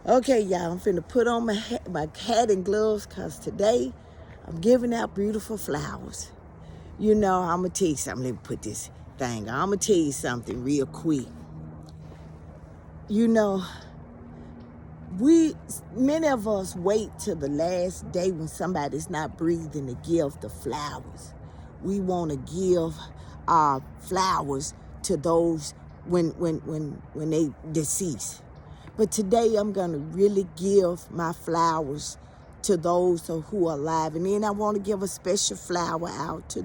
Okay, y'all, I'm finna put on my hat and gloves because today I'm giving out beautiful flowers. You know, I'm going to tell you something. Let me put this thing on. I'm going to tell you something real quick. You know, many of us wait till the last day when somebody's not breathing to give the flowers. We want to give our flowers to those when they deceased. But today I'm going to really give my flowers to those who are alive. And then I want to give a special flower out to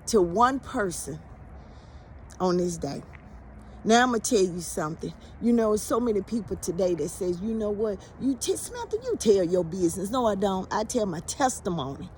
to one person on this day. Now I'm going to tell you something. You know, so many people today that says, you know what, Samantha, you tell your business. No, I don't. I tell my testimony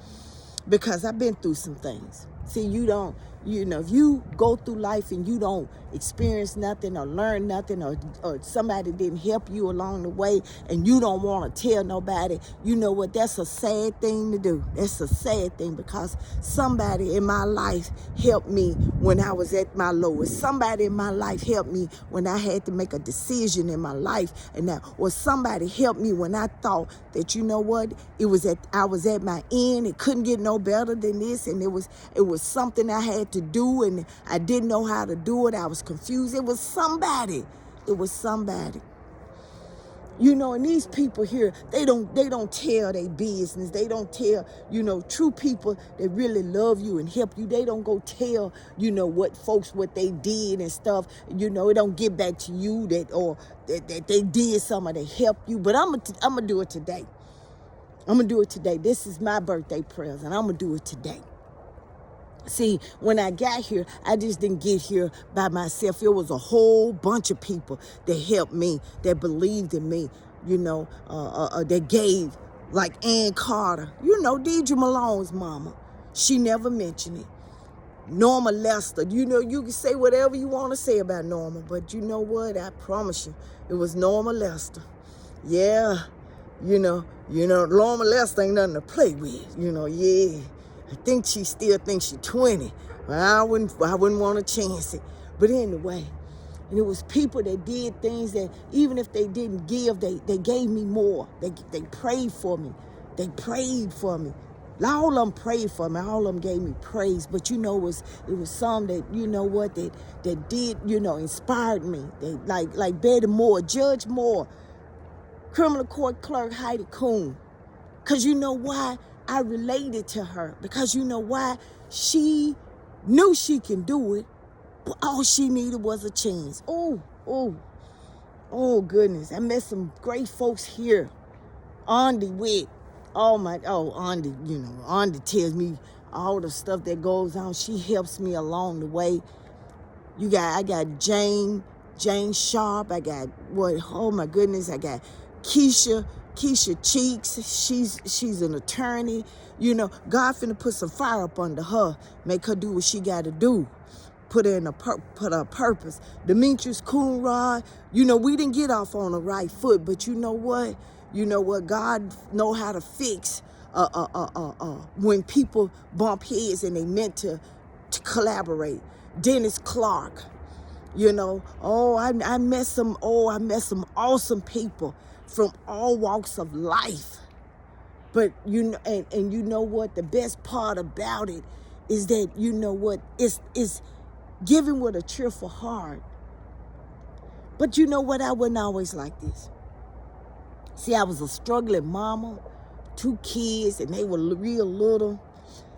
because I've been through some things. See, if you go through life and you don't experience nothing or learn nothing or somebody didn't help you along the way and you don't want to tell nobody, you know what, that's a sad thing to do. That's a sad thing because somebody in my life helped me when I was at my lowest. Somebody in my life helped me when I had to make a decision in my life, or somebody helped me when I thought that, you know what, I was at my end. It couldn't get no better than this, and it was something I had to do, and I didn't know how to do it. I was confused. It was somebody. You know, and these people here, they don't tell their business. They don't tell, true people that really love you and help you. They don't go tell, what they did and stuff. You know, it don't get back to you that they did something to help you. But I'm gonna do it today. I'm gonna do it today. This is my birthday present. I'm gonna do it today. See, when I got here, I just didn't get here by myself. It was a whole bunch of people that helped me, that believed in me, that gave, like Ann Carter, Deidre Malone's mama. She never mentioned it. Norma Lester, you can say whatever you want to say about Norma, but you know what? I promise you, it was Norma Lester. Yeah, Norma Lester ain't nothing to play with, yeah. I think she still thinks she's 20. Well, I wouldn't want to chance it. But anyway, and it was people that did things that even if they didn't give, they gave me more. They prayed for me. They prayed for me. All of them prayed for me. All of them gave me praise. But it was some that that did, inspired me. They like Betty Moore, Judge Moore, criminal court clerk Heidi Kuhn. Because you know why? I related to her. Because you know why? She knew she can do it, but all she needed was a chance. Oh, goodness. I met some great folks here. Andy, Andy tells me all the stuff that goes on. She helps me along the way. I got Jane Sharp. I got oh my goodness, I got Keisha Cheeks. She's an attorney. God finna put some fire up under her, make her do what she gotta do. Put her purpose. Demetrius Coonrod, we didn't get off on the right foot, but you know what? God know how to fix when people bump heads and they meant to collaborate. Dennis Clark, I met some awesome people from all walks of life. But and you know what, the best part about it is that it's giving with a cheerful heart. But you know what, I wasn't always like this. See, I was a struggling mama, 2 kids, and they were real little.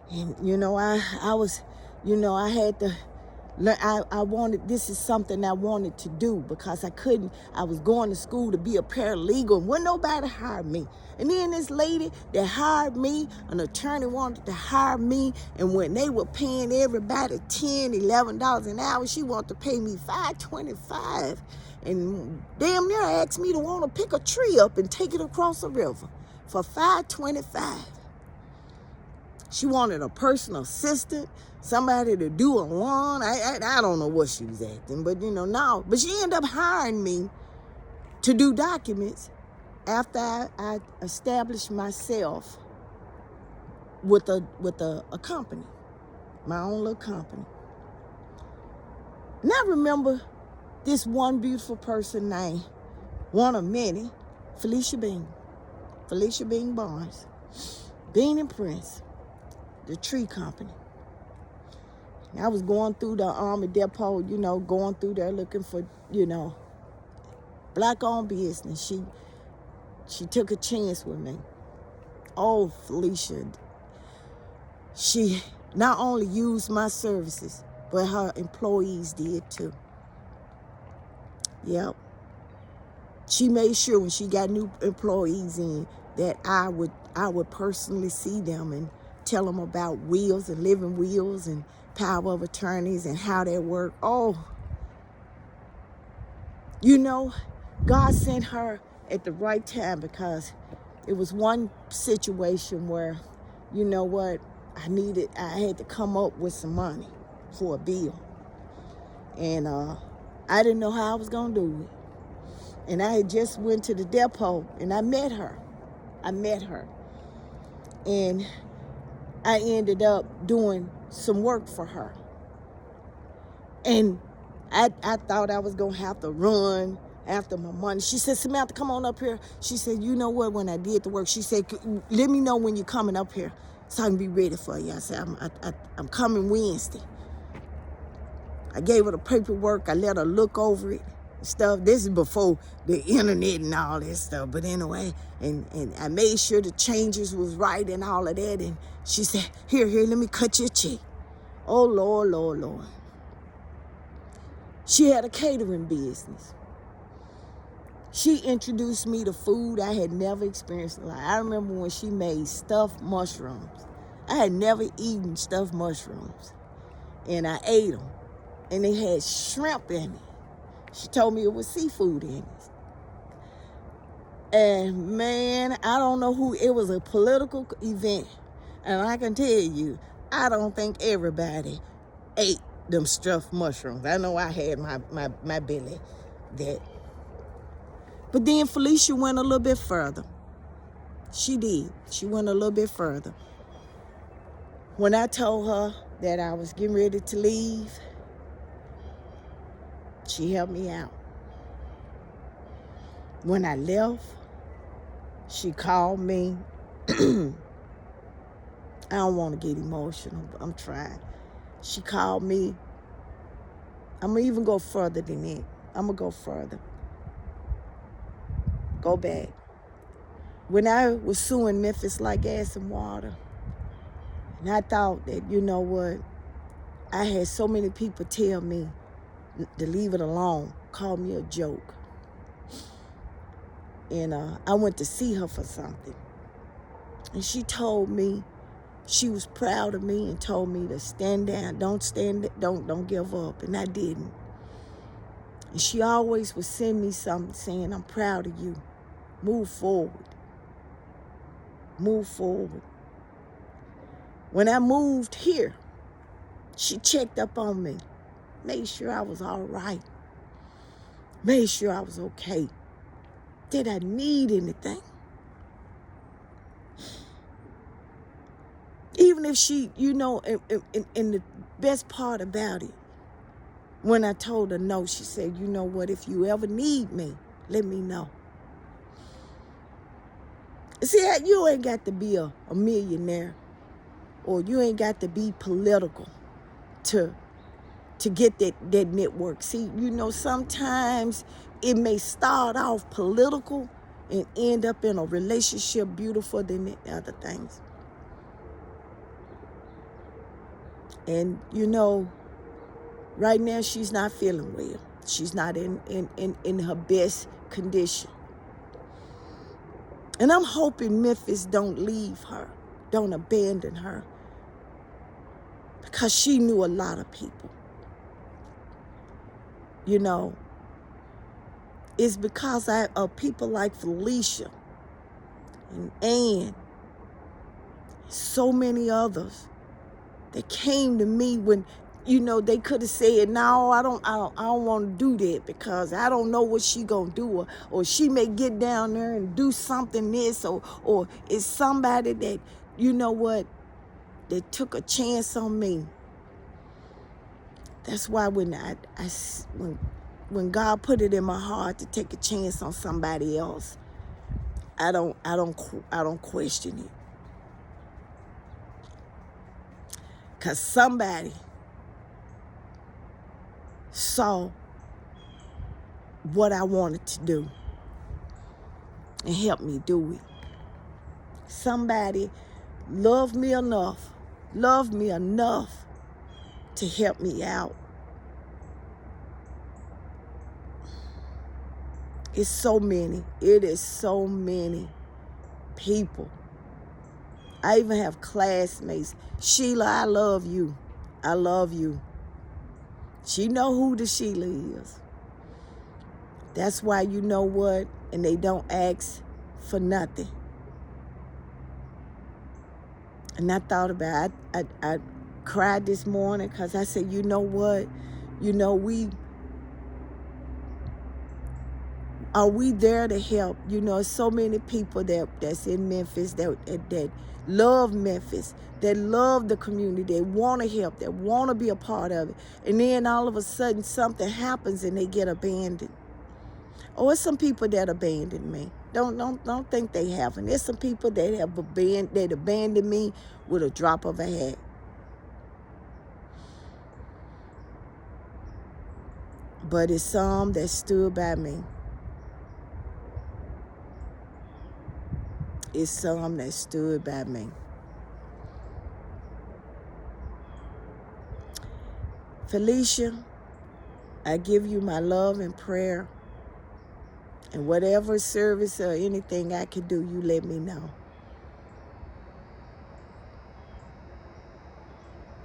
And I was, I had to this is something I wanted to do because I was going to school to be a paralegal and wouldn't nobody hire me. And then this lady that hired me, an attorney wanted to hire me, and when they were paying everybody $10, $11 an hour, she wanted to pay me $5.25. And damn near asked me to want to pick a tree up and take it across the river for $5.25. She wanted a personal assistant, somebody to do a lawn. I don't know what she was acting, but no. But she ended up hiring me to do documents after I established myself with a company, my own little company. And I remember this one beautiful person named one of many, Felecia Beans, Felecia Bean Barnes, Bean and Prince, the tree company. And I was going through the Army Depot, going through there looking for, black-owned business. She took a chance with me. Oh, Felecia, she not only used my services, but her employees did too. Yep. She made sure when she got new employees in that I would personally see them and tell them about wills and living wills and power of attorneys and how they work. Oh, God sent her at the right time, because it was one situation where, I had to come up with some money for a bill. And I didn't know how I was going to do it. And I had just went to the depot and I met her. And I ended up doing some work for her. And I thought I was going to have to run after my money. She said, Samantha, come on up here. She said, you know what, when I did the work, she said, let me know when you're coming up here so I can be ready for you. I said, I'm coming Wednesday. I gave her the paperwork. I let her look over it and stuff. This is before the internet and all that stuff. But anyway, and I made sure the changes was right and all of that. And she said, here, let me cut you a check. Oh, Lord. She had a catering business. She introduced me to food I had never experienced in life. I remember when she made stuffed mushrooms. I had never eaten stuffed mushrooms. And I ate them. And they had shrimp in it. She told me it was seafood in it. And man, I don't know who, it was a political event. And I can tell you, I don't think everybody ate them stuffed mushrooms. I know I had my belly that. But then Felecia went a little bit further. She did. She went a little bit further. When I told her that I was getting ready to leave, she helped me out. When I left, she called me. I don't want to get emotional, but I'm trying. She called me. I'm going to even go further than that. I'm going to go further. Go back. When I was suing Memphis like gas and water, and I thought that, you know what, I had so many people tell me to leave it alone, call me a joke. And I went to see her for something. And she told me she was proud of me and told me to stand down, don't give up. And I didn't. And she always would send me something saying, I'm proud of you. Move forward. Move forward. When I moved here, she checked up on me. Made sure I was all right. Made sure I was okay. Did I need anything? Even if she, and the best part about it, when I told her no, she said, you know what, if you ever need me, let me know. See, you ain't got to be a millionaire, or you ain't got to be political to get that network. See, sometimes it may start off political and end up in a relationship beautiful than the other things. And, right now she's not feeling well. She's not in her best condition. And I'm hoping Memphis don't leave her, don't abandon her, because she knew a lot of people. It's because of people like Felecia and Ann, so many others that came to me when, they could have said, no, I don't want to do that because I don't know what she gonna do, or she may get down there and do something this, or it's somebody that, that took a chance on me. That's why when when God put it in my heart to take a chance on somebody else, I don't question it. Cause somebody saw what I wanted to do and helped me do it. Somebody loved me enough to help me out. It's so many. It is so many people. I even have classmates. Sheila, I love you. I love you. She know who the Sheila is. That's why, you know what? And they don't ask for nothing. And I thought about it. I cried this morning because I said, you know what? You know, are we there to help? You know, so many people that's in Memphis that love Memphis, that love the community, they want to help, they want to be a part of it. And then all of a sudden something happens and they get abandoned. Oh, it's some people that abandoned me. Don't think they haven't. There's some people that abandoned me with a drop of a hat. But it's some that stood by me. It's some that stood by me. Felecia, I give you my love and prayer. And whatever service or anything I can do, you let me know.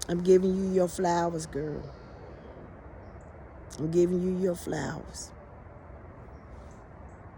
I'm giving you your flowers, girl. I'm giving you your flowers.